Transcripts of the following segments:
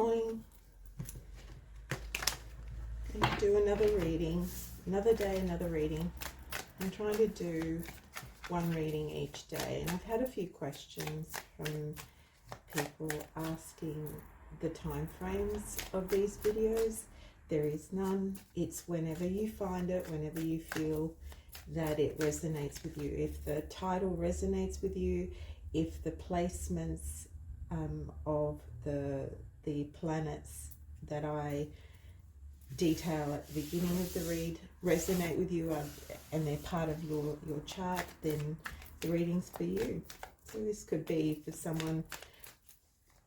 going to do another reading, another day, another reading. I'm trying to do one reading each day, and I've had a few questions from people asking the time frames of these videos. There is none. It's whenever you find it, whenever you feel that it resonates with you. If the title resonates with you, if the placements of the planets that I detail at the beginning of the read resonate with you and they're part of your chart, then the reading's for you. So this could be for someone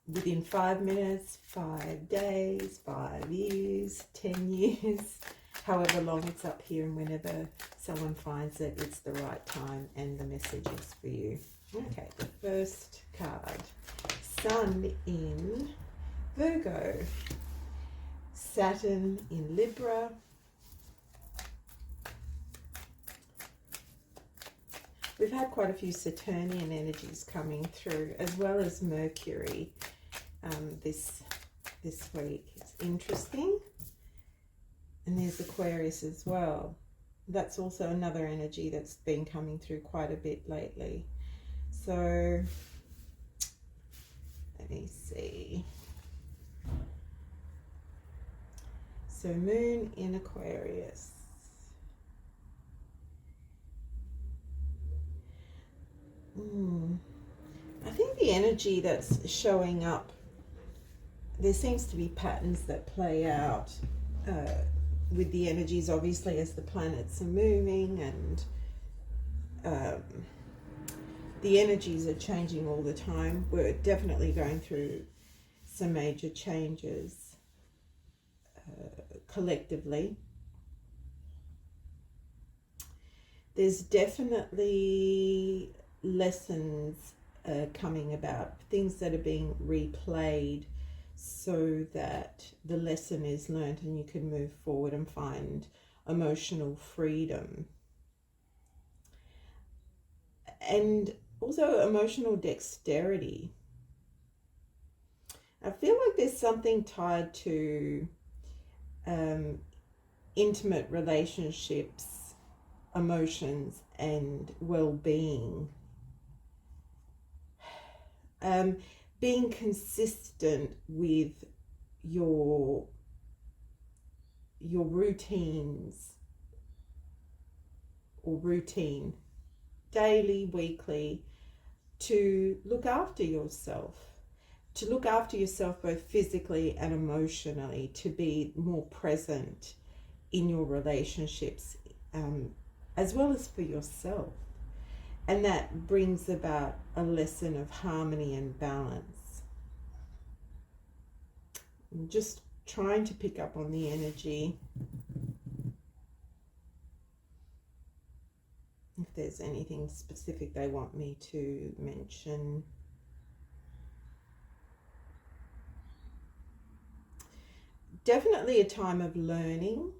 within 5 minutes, 5 days, 5 years, 10 years, however long it's up here, and whenever someone finds it, it's the right time and the message is for you. Okay, the first card, Sun in Virgo, Saturn in Libra, we've had quite a few Saturnian energies coming through, as well as Mercury this week. It's interesting. And there's Aquarius as well. That's also another energy that's been coming through quite a bit lately. So let me see. So Moon in Aquarius. I think the energy that's showing up, there seems to be patterns that play out with the energies, obviously, as the planets are moving, and the energies are changing all the time. We're definitely going through some major changes collectively. There's definitely lessons coming about, things that are being replayed so that the lesson is learned and you can move forward and find emotional freedom. And also emotional dexterity. I feel like there's something tied to intimate relationships, emotions, and well-being. Being consistent with your routines or routine, daily, weekly, to look after yourself. To look after yourself both physically and emotionally, to be more present in your relationships, as well as for yourself. And that brings about a lesson of harmony and balance. I'm just trying to pick up on the energy. If there's anything specific they want me to mention. Definitely a time of learning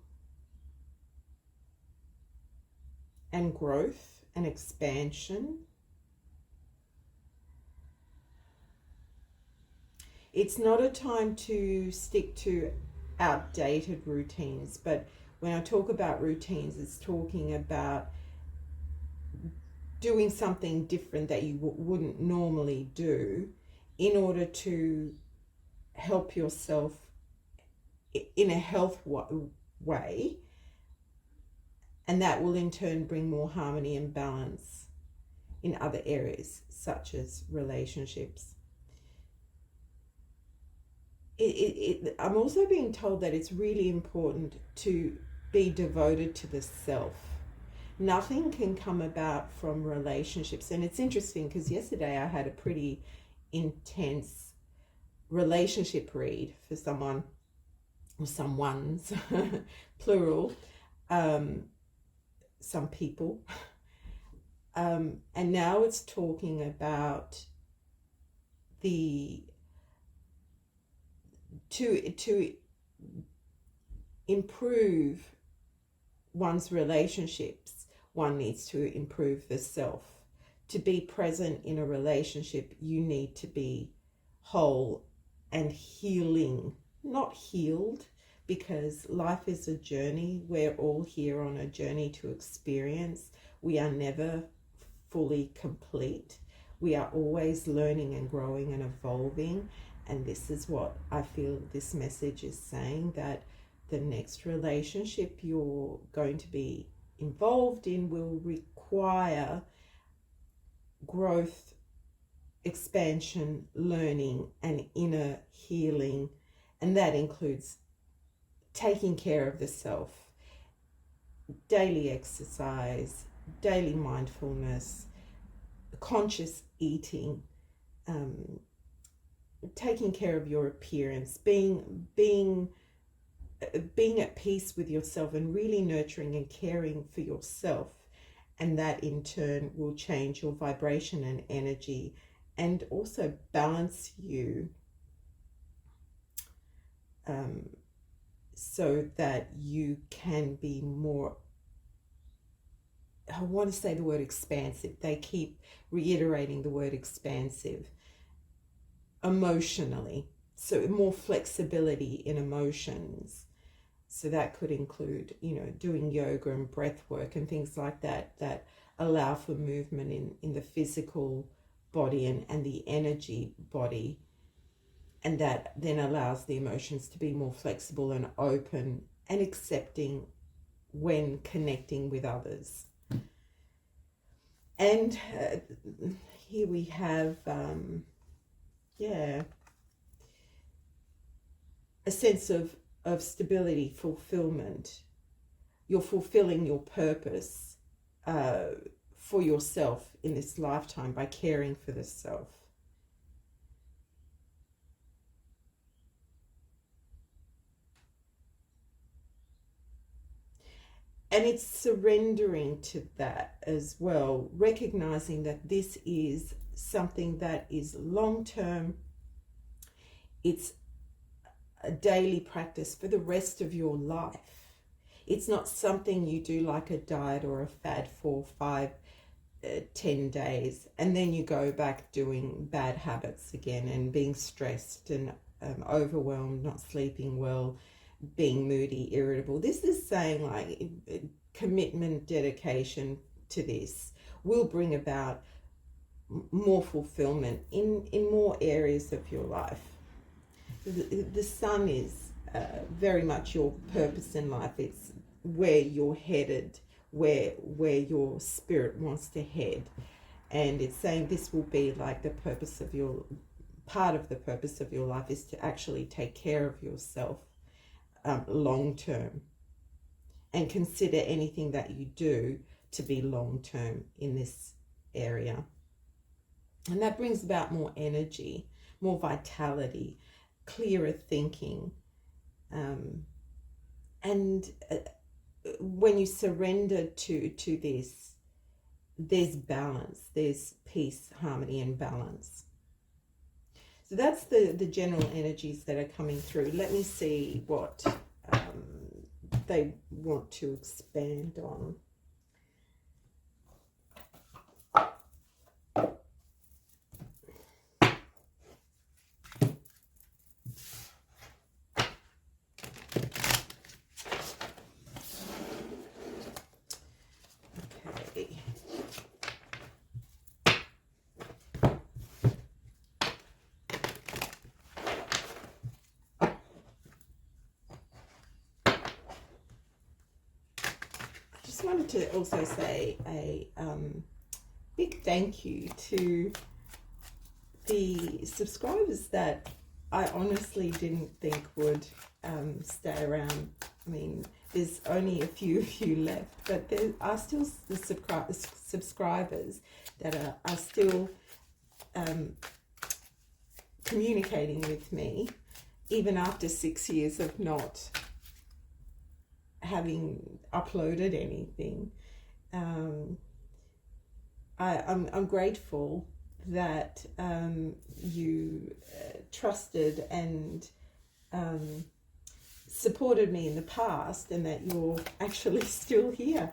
and growth and expansion. It's not a time to stick to outdated routines, but when I talk about routines, it's talking about doing something different that you wouldn't normally do in order to help yourself in a health way, and that will in turn bring more harmony and balance in other areas such as relationships. I'm also being told that it's really important to be devoted to the self. Nothing can come about from relationships. And it's interesting because yesterday I had a pretty intense relationship read for someone, or someone's, plural, some people. And now it's talking about to improve one's relationships, one needs to improve the self. To be present in a relationship, you need to be whole and healing, not healed, because life is a journey. We're all here on a journey to experience. We are never fully complete. We are always learning and growing and evolving. And this is what I feel this message is saying, that the next relationship you're going to be involved in will require growth, expansion, learning, and inner healing. And that includes taking care of the self, daily exercise, daily mindfulness, conscious eating, taking care of your appearance, being at peace with yourself, and really nurturing and caring for yourself. And that in turn will change your vibration and energy, and also balance you, so that you can be more, I want to say the word expansive. They keep reiterating the word expansive. Emotionally, so more flexibility in emotions. So that could include, doing yoga and breath work and things like that, that allow for movement in the physical body and the energy body. And that then allows the emotions to be more flexible and open and accepting when connecting with others. And here we have, a sense of stability, fulfillment. You're fulfilling your purpose for yourself in this lifetime by caring for the self. And it's surrendering to that as well, recognizing that this is something that is long-term. It's a daily practice for the rest of your life. It's not something you do like a diet or a fad for 5, 10 days, and then you go back doing bad habits again and being stressed and overwhelmed, not sleeping well, being moody, irritable. This is saying like commitment, dedication to this will bring about more fulfillment in more areas of your life. The sun is very much your purpose in life. It's where you're headed, where your spirit wants to head. And it's saying this will be like the purpose of your, part of the purpose of your life is to actually take care of yourself long term, and consider anything that you do to be long term in this area. And that brings about more energy, more vitality, clearer thinking. And when you surrender to this, there's balance, there's peace, harmony, and balance. So that's the general energies that are coming through. Let me see what they want to expand on. Okay. I wanted to also say a big thank you to the subscribers that I honestly didn't think would stay around. I mean, there's only a few of you left, but there are still the subscribers that are still communicating with me, even after 6 years of not having uploaded anything. I'm grateful that you trusted and supported me in the past, and that you're actually still here.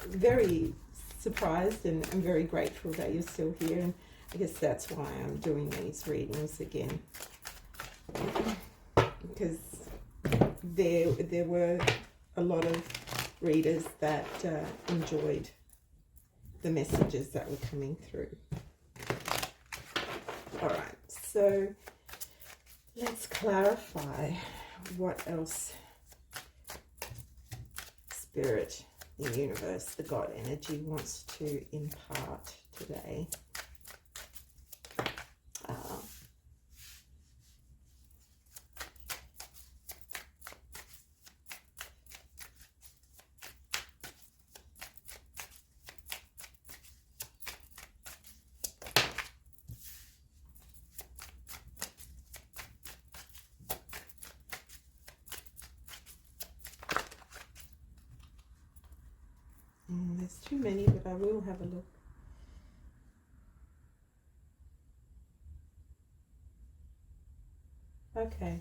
Very surprised and I'm very grateful that you're still here, and I guess that's why I'm doing these readings again. because there were a lot of readers that enjoyed the messages that were coming through. All right, so let's clarify what else Spirit, the universe, the God energy wants to impart today. There's too many, but I will have a look. Okay.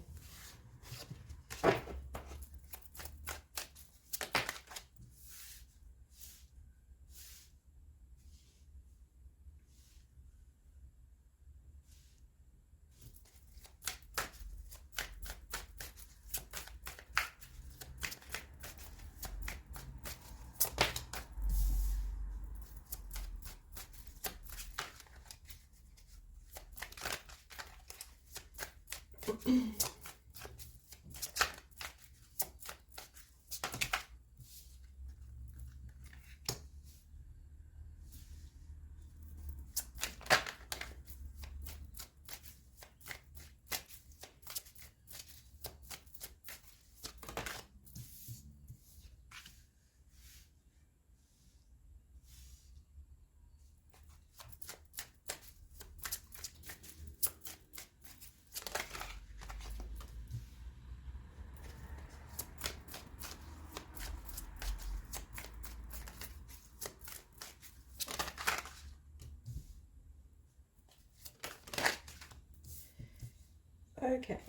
Okay.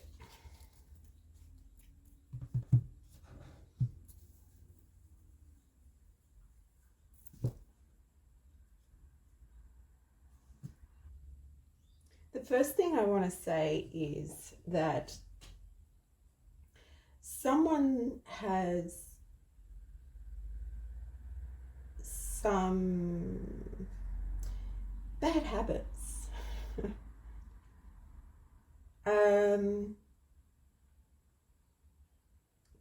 The first thing I want to say is that someone has some bad habits.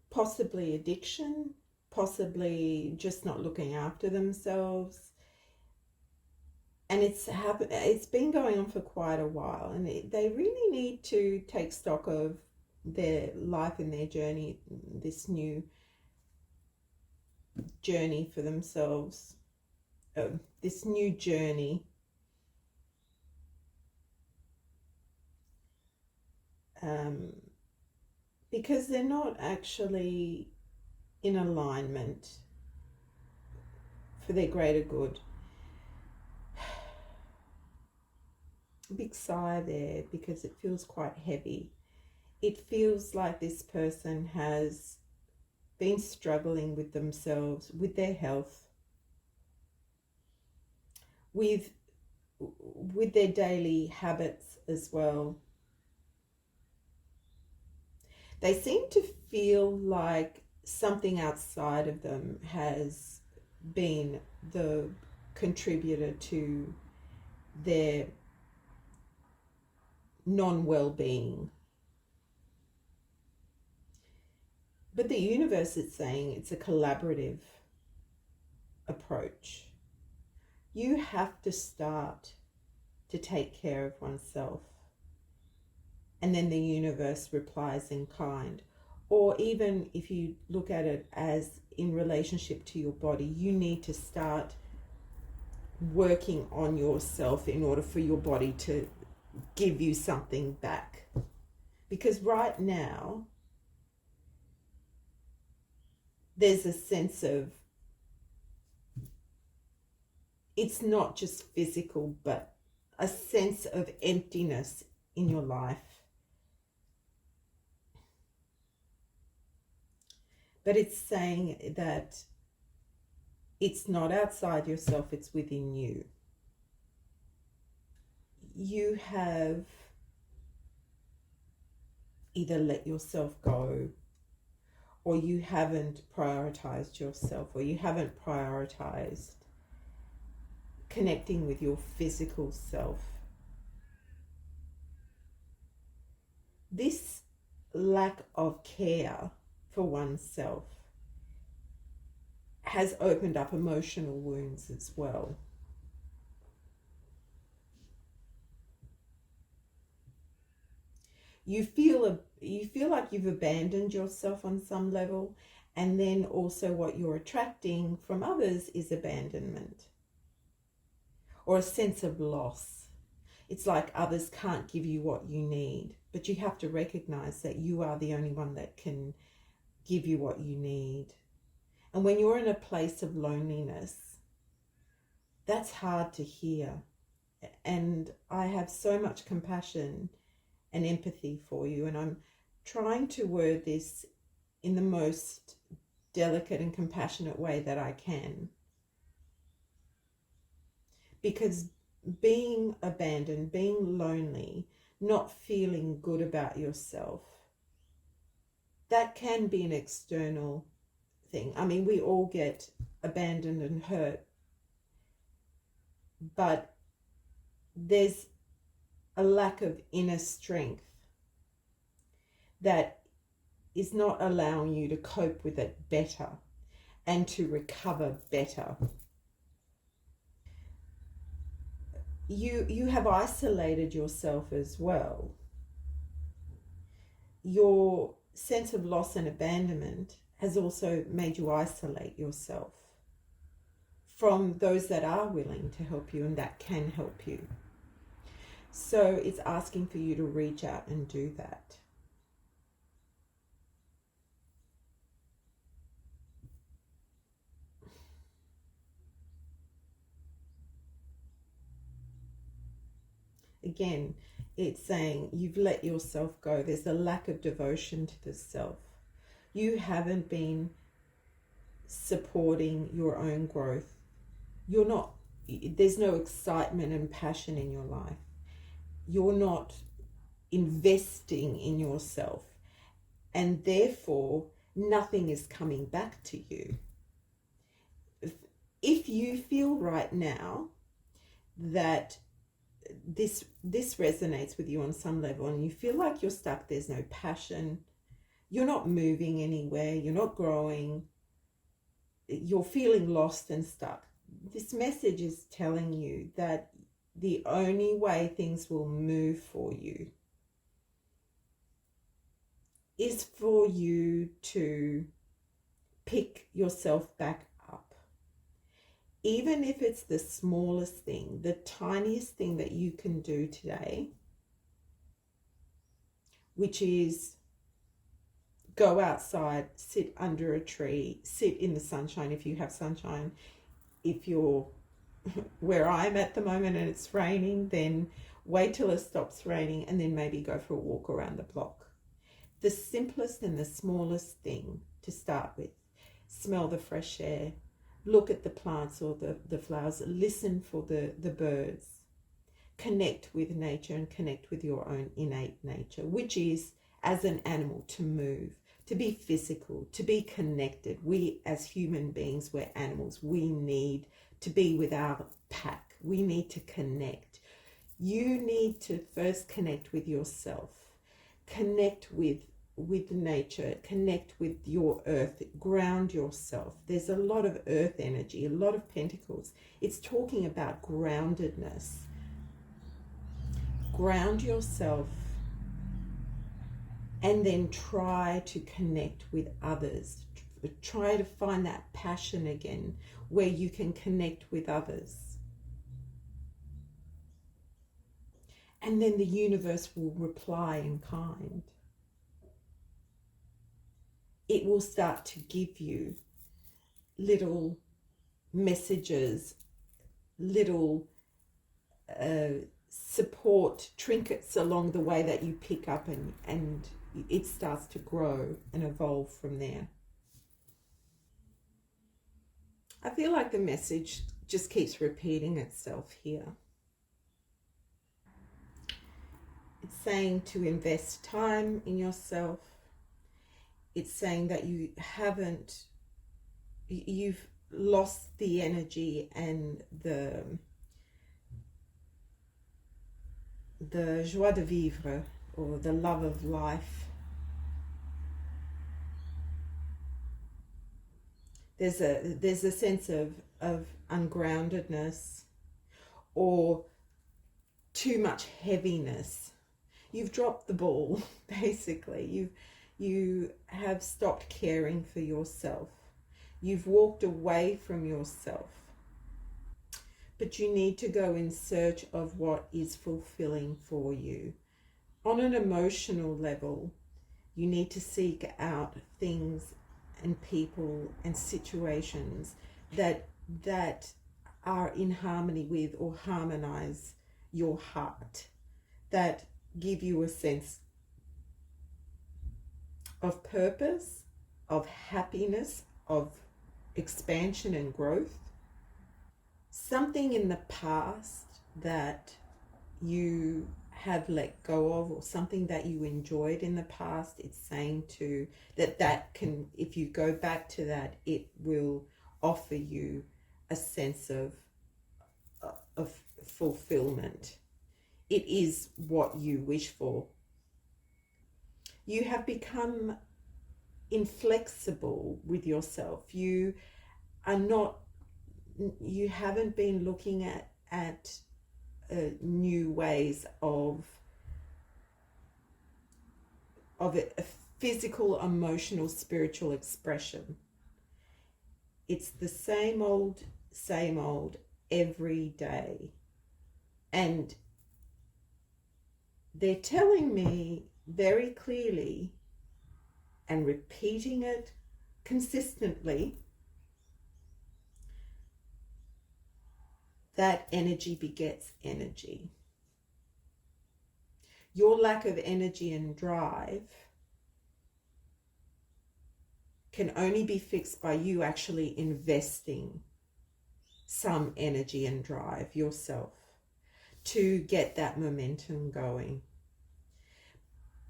Possibly addiction, possibly just not looking after themselves. And it's been going on for quite a while, and they really need to take stock of their life and their journey, this new journey for themselves, this new journey. Because they're not actually in alignment for their greater good. Big sigh there, because it feels quite heavy. It feels like this person has been struggling with themselves, with their health, with their daily habits as well. They seem to feel like something outside of them has been the contributor to their non-well-being. But the universe is saying it's a collaborative approach. You have to start to take care of oneself, and then the universe replies in kind. Or even if you look at it as in relationship to your body, you need to start working on yourself in order for your body to give you something back. Because right now, there's a sense of, it's not just physical, but a sense of emptiness in your life. But it's saying that it's not outside yourself, it's within you. You have either let yourself go, or you haven't prioritized yourself, or you haven't prioritized connecting with your physical self. This lack of care for oneself has opened up emotional wounds as well. You feel like you've abandoned yourself on some level, and then also what you're attracting from others is abandonment or a sense of loss. It's like others can't give you what you need, but you have to recognize that you are the only one that can give you what you need. And when you're in a place of loneliness, that's hard to hear. And I have so much compassion and empathy for you, and I'm trying to word this in the most delicate and compassionate way that I can, because being abandoned, being lonely, not feeling good about yourself, that can be an external thing. I mean, we all get abandoned and hurt, but there's a lack of inner strength that is not allowing you to cope with it better and to recover better. You have isolated yourself as well. Your sense of loss and abandonment has also made you isolate yourself from those that are willing to help you and that can help you. So it's asking for you to reach out and do that. Again, it's saying you've let yourself go. There's a lack of devotion to the self. You haven't been supporting your own growth. There's no excitement and passion in your life. You're not investing in yourself, and therefore nothing is coming back to you. If you feel right now that this resonates with you on some level and you feel like you're stuck, there's no passion, you're not moving anywhere, you're not growing, you're feeling lost and stuck, this message is telling you that the only way things will move for you is for you to pick yourself back up. Even if it's the smallest thing, the tiniest thing that you can do today, which is go outside, sit under a tree, sit in the sunshine if you have sunshine. If you're where I'm at the moment and it's raining, then wait till it stops raining and then maybe go for a walk around the block. The simplest and the smallest thing to start with. Smell the fresh air, look at the plants or the flowers, listen for the birds, connect with nature and connect with your own innate nature, which is, as an animal, to move, to be physical, to be connected. We as human beings, we're animals. We need to be with our pack. We need to connect. You need to first connect with yourself, connect with nature, connect with your earth, ground yourself. There's a lot of earth energy, a lot of pentacles. It's talking about groundedness. Ground yourself and then try to connect with others. Try to find that passion again where you can connect with others. And then the universe will reply in kind. It will start to give you little messages, little support trinkets along the way that you pick up, and it starts to grow and evolve from there. I feel like the message just keeps repeating itself here. It's saying to invest time in yourself. It's saying that you've lost the energy and the joie de vivre, or the love of life. There's a sense of ungroundedness, or too much heaviness. You've dropped the ball, basically. You have stopped caring for yourself. You've walked away from yourself. But you need to go in search of what is fulfilling for you. On an emotional level, you need to seek out things and people and situations that are in harmony with or harmonize your heart, that give you a sense of purpose, of happiness, of expansion and growth. Something in the past that you have let go of, or something that you enjoyed in the past, it's saying to that can, if you go back to that, it will offer you a sense of fulfillment. It is what you wish for. You have become inflexible with yourself. You haven't been looking at new ways of a physical, emotional, spiritual expression. It's the same old every day. And they're telling me very clearly, and repeating it consistently, that energy begets energy. Your lack of energy and drive can only be fixed by you actually investing some energy and drive yourself to get that momentum going.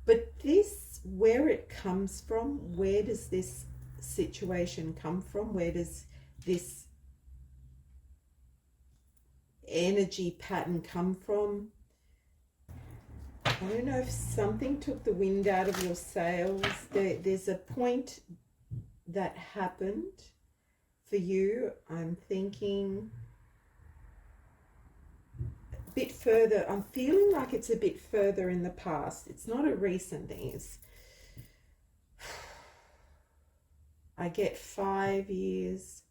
But this, where it comes from, where does this situation come from? Where does this energy pattern come from? I don't know if something took the wind out of your sails. There's a point that happened for you. I'm thinking a bit further. I'm feeling like it's a bit further in the past. It's not a recent thing. I get 5 years,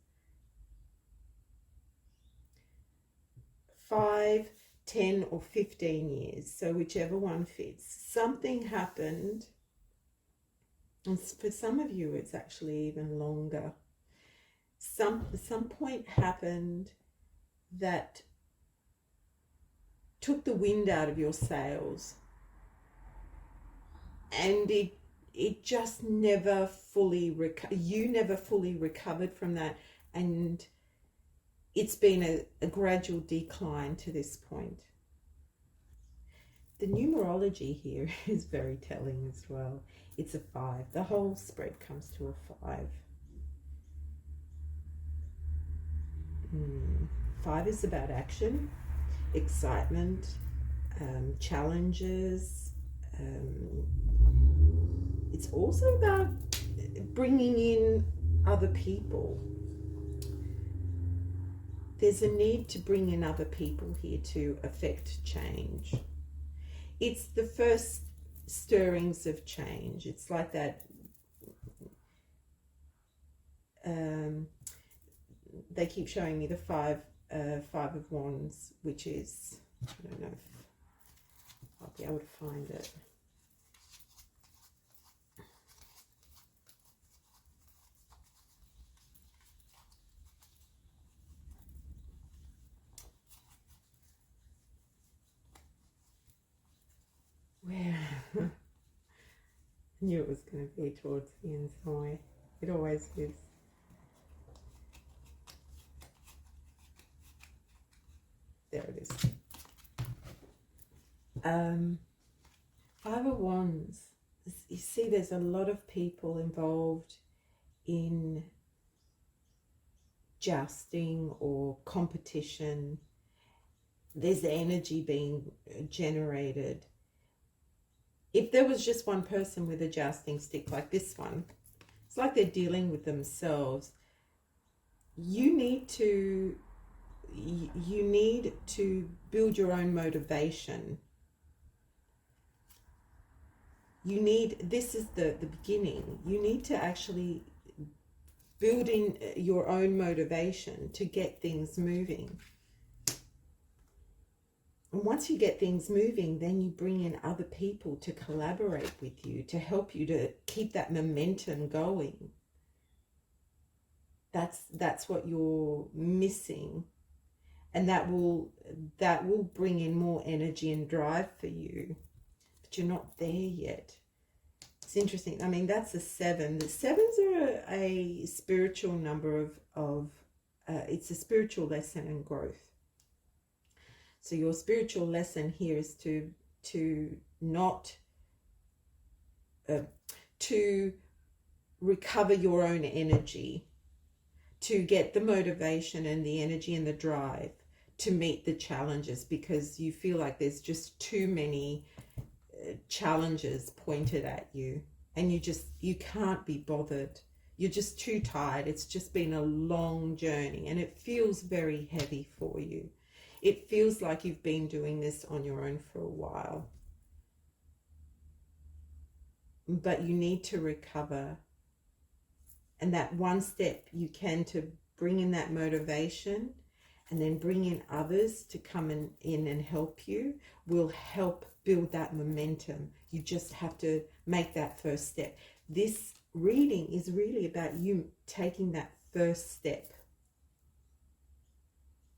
5, 10 or 15 years, so whichever one fits. Something happened, and for some of you it's actually even longer. Some point happened that took the wind out of your sails, and it just never fully you never fully recovered from that, and it's been a gradual decline to this point. The numerology here is very telling as well. It's a 5. The whole spread comes to a 5. 5 is about action, excitement, challenges. It's also about bringing in other people. There's a need to bring in other people here to affect change. It's the first stirrings of change. It's like that. They keep showing me the 5 of Wands, which is, I don't know if I'll be able to find it. Where? I knew it was going to be towards the end somewhere. It always is. There it is. Five of Wands. You see, there's a lot of people involved in jousting or competition. There's energy being generated. If there was just one person with a jousting stick like this one, it's like they're dealing with themselves. You need to build your own motivation. This is the beginning. You need to actually build in your own motivation to get things moving. And once you get things moving, then you bring in other people to collaborate with you, to help you to keep that momentum going. That's what you're missing. And that will bring in more energy and drive for you. But you're not there yet. It's interesting. I mean, that's a 7. The 7s are a spiritual number of it's a spiritual lesson and growth. So your spiritual lesson here is to recover your own energy, to get the motivation and the energy and the drive to meet the challenges, because you feel like there's just too many challenges pointed at you, and you can't be bothered. You're just too tired. It's just been a long journey, and it feels very heavy for you. It feels like you've been doing this on your own for a while. But you need to recover. And that one step you can to bring in that motivation, and then bring in others to come in and help you, will help build that momentum. You just have to make that first step. This reading is really about you taking that first step.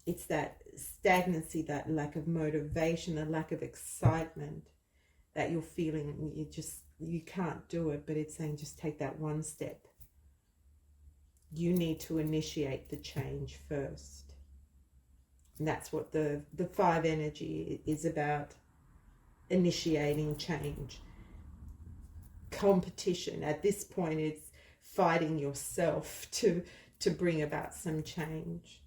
It's that stagnancy, that lack of motivation, the lack of excitement that you're feeling. You can't do it, but it's saying just take that one step. You need to initiate the change first. And that's what the 5 energy is about, initiating change. Competition. At this point, it's fighting yourself to bring about some change.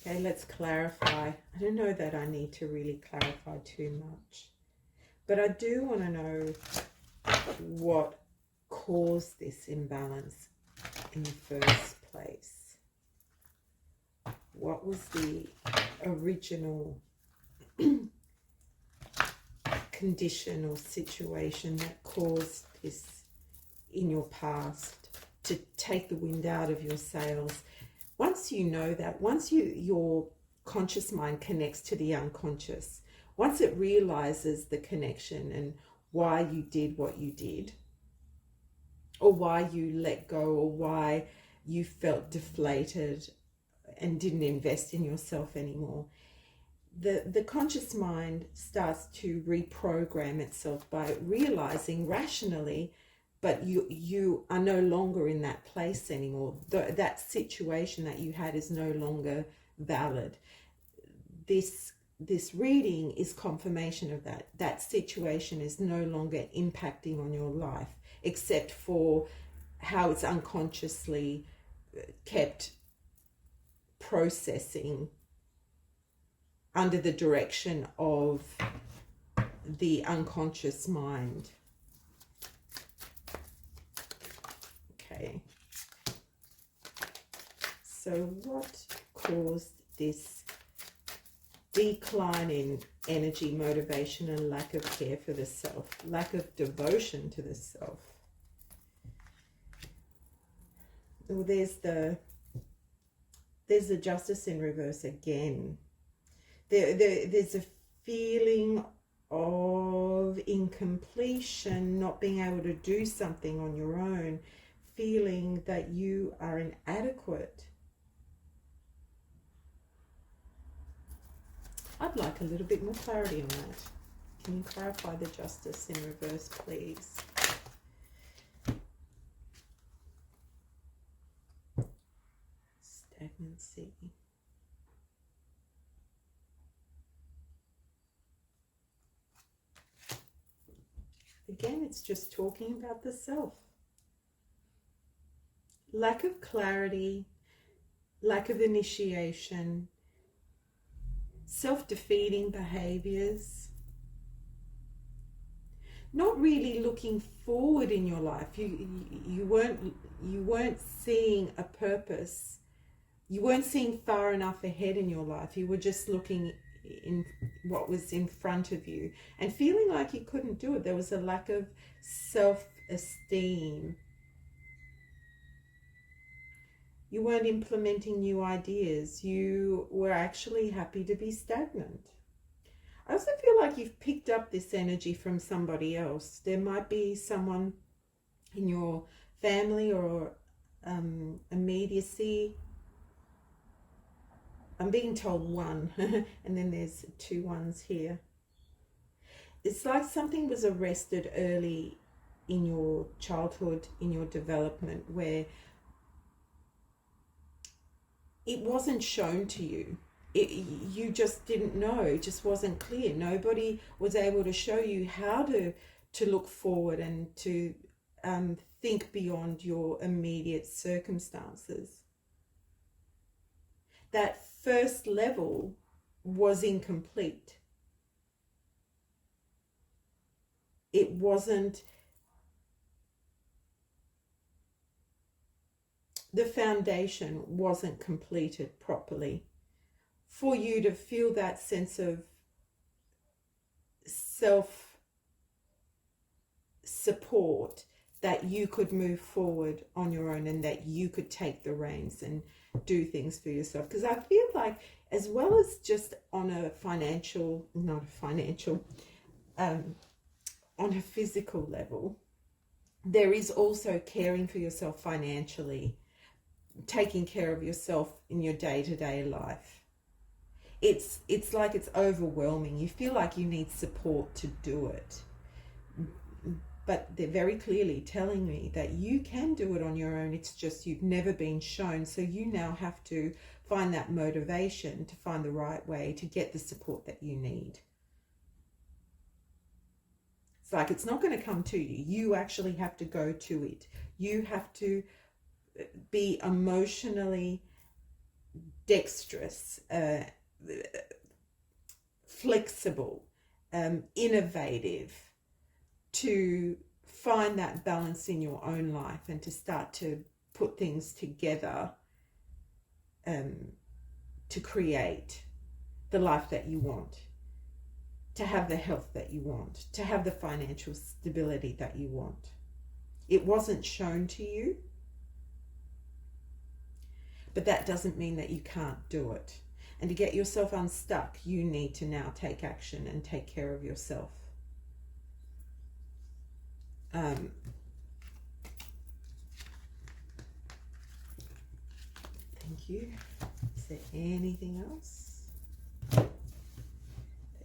Okay, let's clarify. I don't know that I need to really clarify too much, but I do want to know what caused this imbalance in the first place. What was the original condition or situation that caused this in your past to take the wind out of your sails? Once you know that, once your conscious mind connects to the unconscious, once it realizes the connection and why you did what you did, or why you let go, or why you felt deflated and didn't invest in yourself anymore, the conscious mind starts to reprogram itself by realizing rationally, but you are no longer in that place anymore. That situation that you had is no longer valid. This reading is confirmation of that. That situation is no longer impacting on your life, except for how it's unconsciously kept processing under the direction of the unconscious mind. Okay. So what caused this decline in energy, motivation, and lack of care for the self, lack of devotion to the self? Well, there's the Justice in reverse again. There's a feeling of incompletion, not being able to do something on your own, feeling that you are inadequate. I'd like a little bit more clarity on that. Can you clarify the Justice in reverse, please? Stagnancy. Again, it's just talking about the self. Lack of clarity, lack of initiation, self-defeating behaviors, not really looking forward in your life. You weren't seeing a purpose. You weren't seeing far enough ahead in your life. You were just looking in what was in front of you and feeling like you couldn't do it. There was a lack of self-esteem. You weren't implementing new ideas. You were actually happy to be stagnant. I also feel like you've picked up this energy from somebody else. There might be someone in your family or immediacy. I'm being told one, and then there's 2 ones here. It's like something was arrested early in your childhood, in your development, where it wasn't shown to you. You just didn't know. It just wasn't clear. Nobody was able to show you how to look forward and to think beyond your immediate circumstances. That first level was incomplete. It wasn't, the foundation wasn't completed properly for you to feel that sense of self-support, that you could move forward on your own and that you could take the reins and do things for yourself. Because I feel like, as well as just on a on a physical level, there is also caring for yourself financially, taking care of yourself in your day-to-day life. It's like it's overwhelming. You feel like you need support to do it. But they're very clearly telling me that you can do it on your own. It's just you've never been shown. So you now have to find that motivation to find the right way to get the support that you need. It's like it's not going to come to you. You actually have to go to it. You have to be emotionally dexterous, flexible, innovative, to find that balance in your own life and to start to put things together to create the life that you want, to have the health that you want, to have the financial stability that you want. It wasn't shown to you, but that doesn't mean that you can't do it. And to get yourself unstuck, you need to now take action and take care of yourself. Thank you. Is there anything else that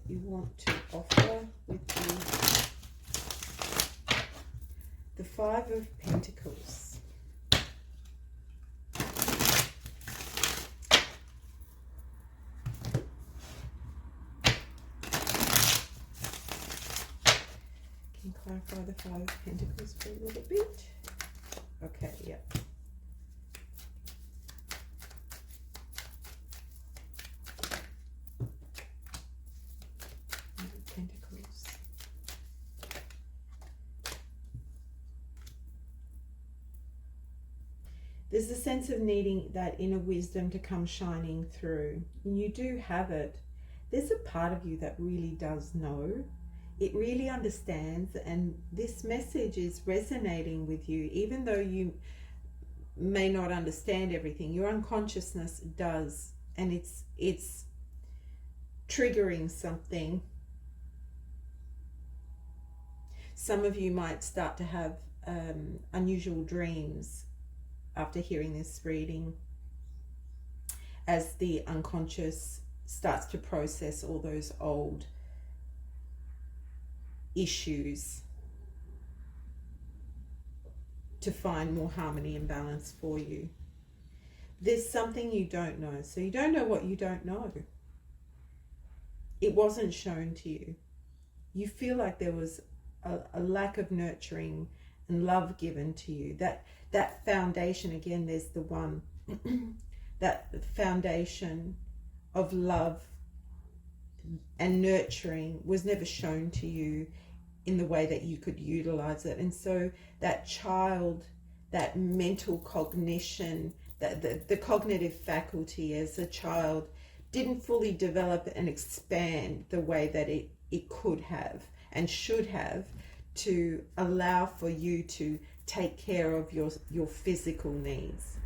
you want to offer with the 5 of Pentacles? Can you clarify the 5 of Pentacles for a little bit? Okay, yeah. Pentacles. There's a sense of needing that inner wisdom to come shining through. And you do have it. There's a part of you that really does know. It really understands, and this message is resonating with you, even though you may not understand everything. Your unconsciousness does, and it's triggering something. Some of you might start to have unusual dreams after hearing this reading, as the unconscious starts to process all those old issues to find more harmony and balance for you. There's something you don't know, so you don't know what you don't know. It wasn't shown to you. You feel like there was a lack of nurturing and love given to you. That foundation, again, there's the one, that foundation of love and nurturing was never shown to you in the way that you could utilize it. And so that child, that mental cognition, that the cognitive faculty as a child didn't fully develop and expand the way that it could have and should have, to allow for you to take care of your physical needs.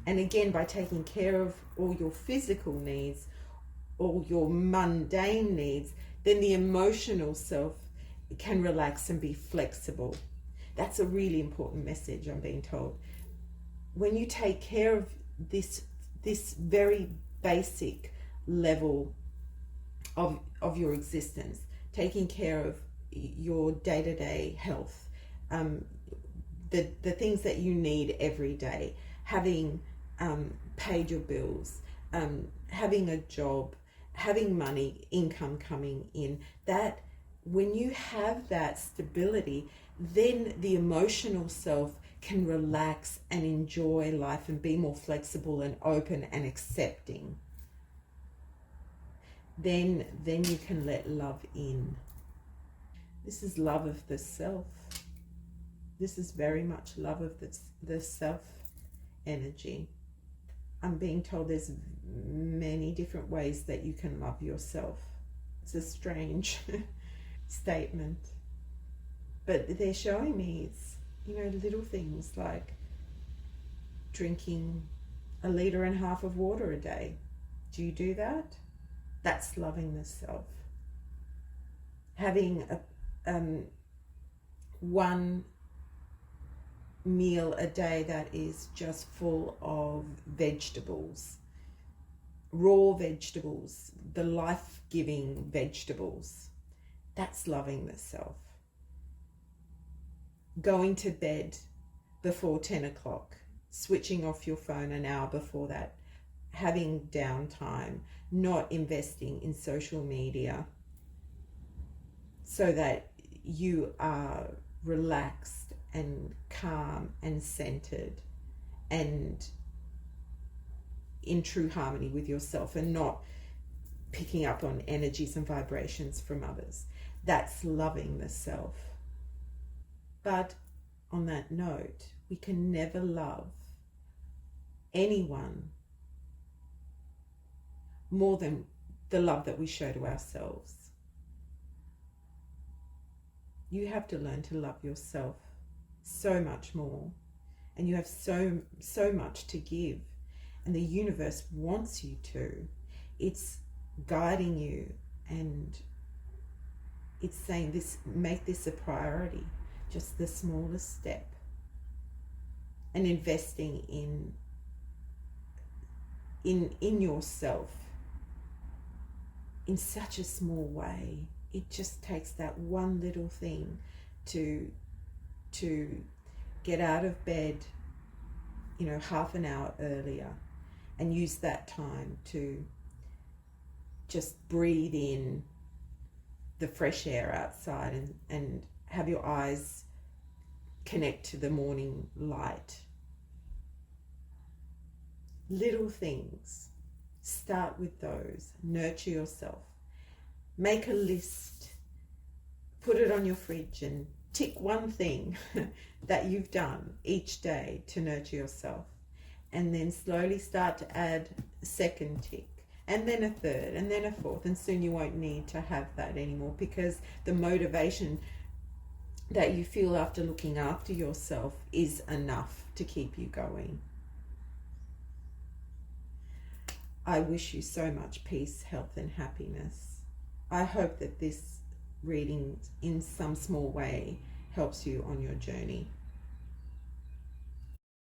And again, by taking care of all your physical needs, all your mundane needs, then the emotional self can relax and be flexible. That's a really important message, I'm being told. When you take care of this very basic level of your existence, taking care of your day-to-day health, the things that you need every day, having paid your bills, having a job, having money, income coming in, that when you have that stability, then the emotional self can relax and enjoy life and be more flexible and open and accepting. Then you can let love in. This is love of the self. This is very much love of the self energy. I'm being told there's many different ways that you can love yourself. It's a strange statement, but they're showing me it's, little things like drinking 1.5 liters of water a day. Do you do that? That's loving the self. Having one meal a day that is just full of vegetables, raw vegetables, the life-giving vegetables. That's loving the self. Going to bed before 10 o'clock, switching off your phone an hour before that, having downtime, not investing in social media, so that you are relaxed and calm and centered and in true harmony with yourself, and not picking up on energies and vibrations from others. That's loving the self. But on that note, we can never love anyone more than the love that we show to ourselves. You have to learn to love yourself so much more, and you have so much to give, and the universe wants you to. It's guiding you, and it's saying this, make this a priority, just the smallest step, and investing in yourself in such a small way. It just takes that one little thing to get out of bed, half an hour earlier, and use that time to just breathe in the fresh air outside and have your eyes connect to the morning light. Little things. Start with those. Nurture yourself. Make a list. Put it on your fridge and tick one thing that you've done each day to nurture yourself. And then slowly start to add a second tick, and then a third, and then a fourth. And soon you won't need to have that anymore, because the motivation that you feel after looking after yourself is enough to keep you going. I wish you so much peace, health, and happiness. I hope that this reading in some small way helps you on your journey.